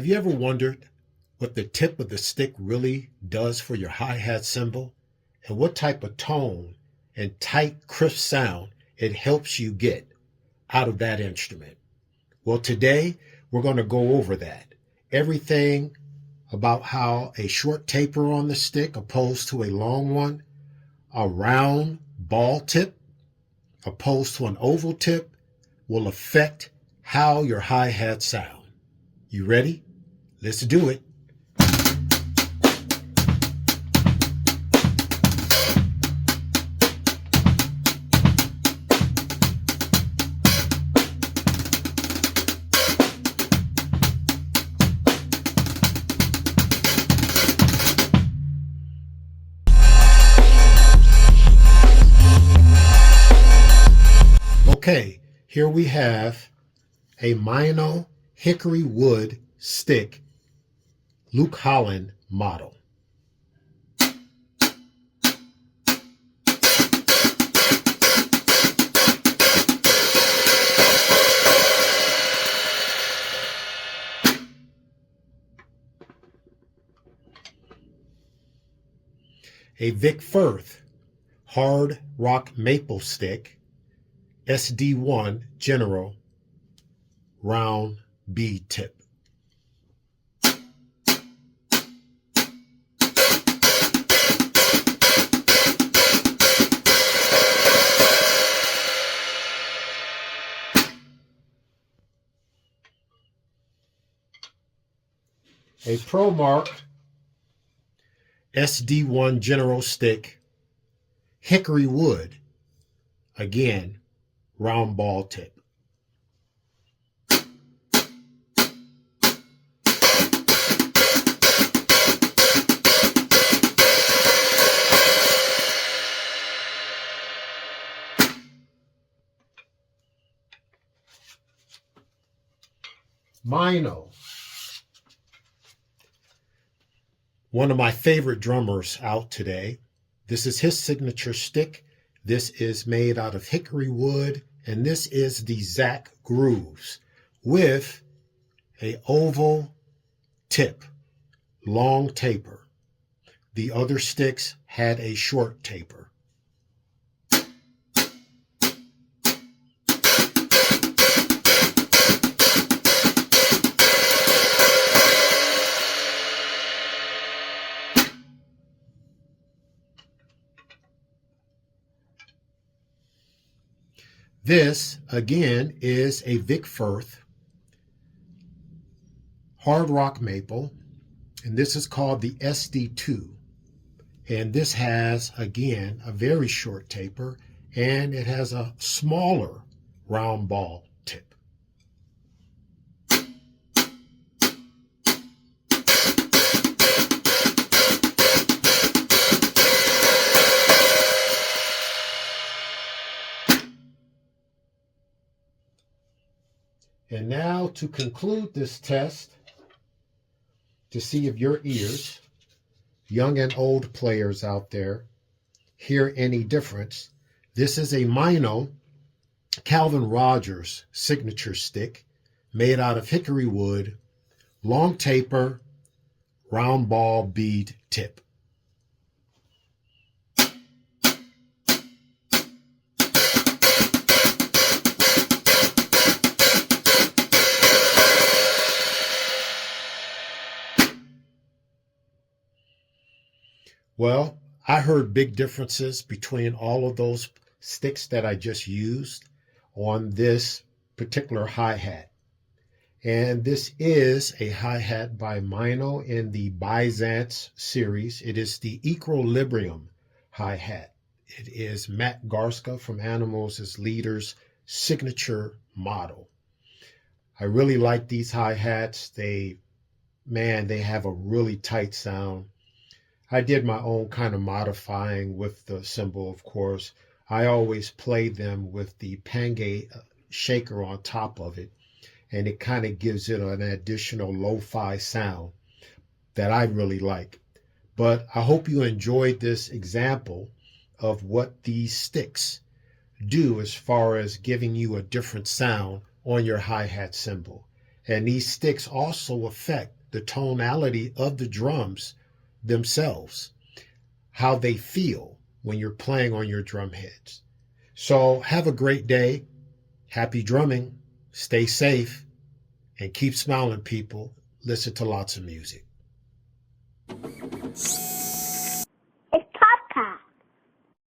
Have you ever wondered what the tip of the stick really does for your hi-hat cymbal and what type of tone and tight, crisp sound it helps you get out of that instrument? Well, today we're going to go over that. Everything about how a short taper on the stick opposed to a long one, a round ball tip opposed to an oval tip will affect how your hi-hat sound. You ready? Let's do it. Okay, here we have a Mino hickory wood stick Luke Holland model. A Vic Firth hard rock maple stick SD1 General round bead tip. A ProMark SD1 General stick hickory wood, again round ball tip. Mino, one of my favorite drummers out today. This is his signature stick. This is made out of hickory wood, and this is the Zach Grooves with a oval tip, long taper. The other sticks had a short taper. This, again, is a Vic Firth hard rock maple, and this is called the SD2. And this has, again, a very short taper, and it has a smaller round ball tip. And now to conclude this test, to see if your ears, young and old players out there, hear any difference, this is a Mino Calvin Rogers signature stick made out of hickory wood, long taper, round ball bead tip. Well, I heard big differences between all of those sticks that I just used on this particular hi-hat. And this is a hi-hat by Mino in the Byzance series. It is the Equilibrium hi-hat. It is Matt Garska from Animals' Leader's signature model. I really like these hi-hats. They have a really tight sound. I did my own kind of modifying with the cymbal, of course. I always play them with the Pangay shaker on top of it, and it kind of gives it an additional lo-fi sound that I really like. But I hope you enjoyed this example of what these sticks do as far as giving you a different sound on your hi-hat cymbal. And these sticks also affect the tonality of the drums themselves, how they feel when you're playing on your drum heads. So have a great day. Happy drumming. Stay safe and keep smiling, people. Listen to lots of music.